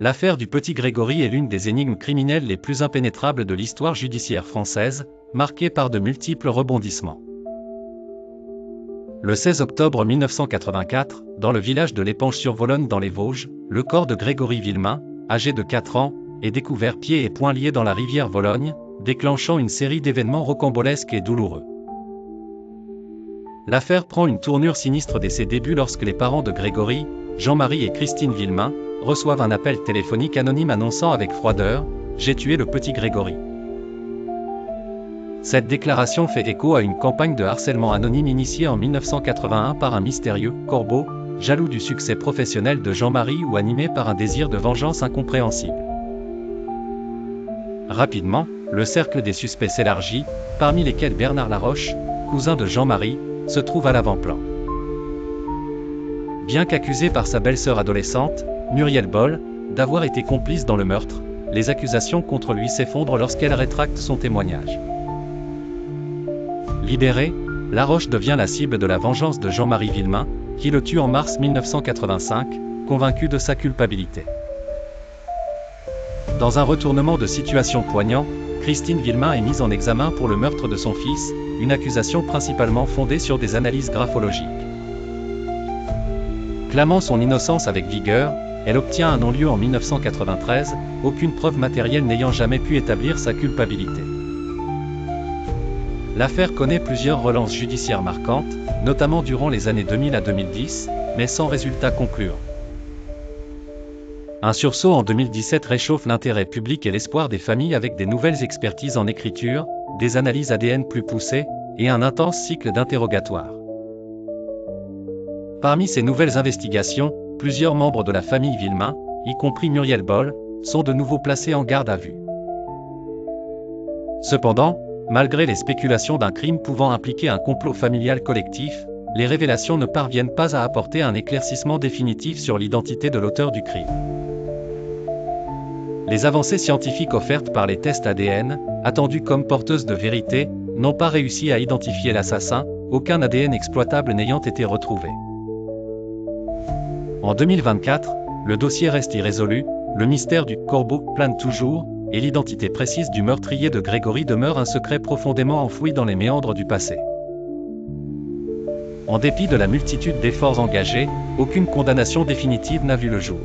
L'affaire du petit Grégory est l'une des énigmes criminelles les plus impénétrables de l'histoire judiciaire française, marquée par de multiples rebondissements. Le 16 octobre 1984, dans le village de l'Épanche-sur-Vologne dans les Vosges, le corps de Grégory Villemain, âgé de 4 ans, est découvert pieds et poings liés dans la rivière Vologne, déclenchant une série d'événements rocambolesques et douloureux. L'affaire prend une tournure sinistre dès ses débuts lorsque les parents de Grégory, Jean-Marie et Christine Villemain, reçoivent un appel téléphonique anonyme annonçant avec froideur « J'ai tué le petit Grégory ». Cette déclaration fait écho à une campagne de harcèlement anonyme initiée en 1981 par un mystérieux « corbeau », jaloux du succès professionnel de Jean-Marie ou animé par un désir de vengeance incompréhensible. Rapidement, le cercle des suspects s'élargit, parmi lesquels Bernard Laroche, cousin de Jean-Marie, se trouve à l'avant-plan. Bien qu'accusé par sa belle-sœur adolescente, Muriel Boll, d'avoir été complice dans le meurtre, les accusations contre lui s'effondrent lorsqu'elle rétracte son témoignage. Libéré, Laroche devient la cible de la vengeance de Jean-Marie Villemain, qui le tue en mars 1985, convaincu de sa culpabilité. Dans un retournement de situation poignant, Christine Villemain est mise en examen pour le meurtre de son fils, une accusation principalement fondée sur des analyses graphologiques. Clamant son innocence avec vigueur, elle obtient un non-lieu en 1993, aucune preuve matérielle n'ayant jamais pu établir sa culpabilité. L'affaire connaît plusieurs relances judiciaires marquantes, notamment durant les années 2000 à 2010, mais sans résultat concluant. Un sursaut en 2017 réchauffe l'intérêt public et l'espoir des familles avec des nouvelles expertises en écriture, des analyses ADN plus poussées, et un intense cycle d'interrogatoires. Parmi ces nouvelles investigations, plusieurs membres de la famille Villemain, y compris Muriel Boll, sont de nouveau placés en garde à vue. Cependant, malgré les spéculations d'un crime pouvant impliquer un complot familial collectif, les révélations ne parviennent pas à apporter un éclaircissement définitif sur l'identité de l'auteur du crime. Les avancées scientifiques offertes par les tests ADN, attendus comme porteuses de vérité, n'ont pas réussi à identifier l'assassin, aucun ADN exploitable n'ayant été retrouvé. En 2024, le dossier reste irrésolu, le mystère du corbeau plane toujours, et l'identité précise du meurtrier de Grégory demeure un secret profondément enfoui dans les méandres du passé. En dépit de la multitude d'efforts engagés, aucune condamnation définitive n'a vu le jour.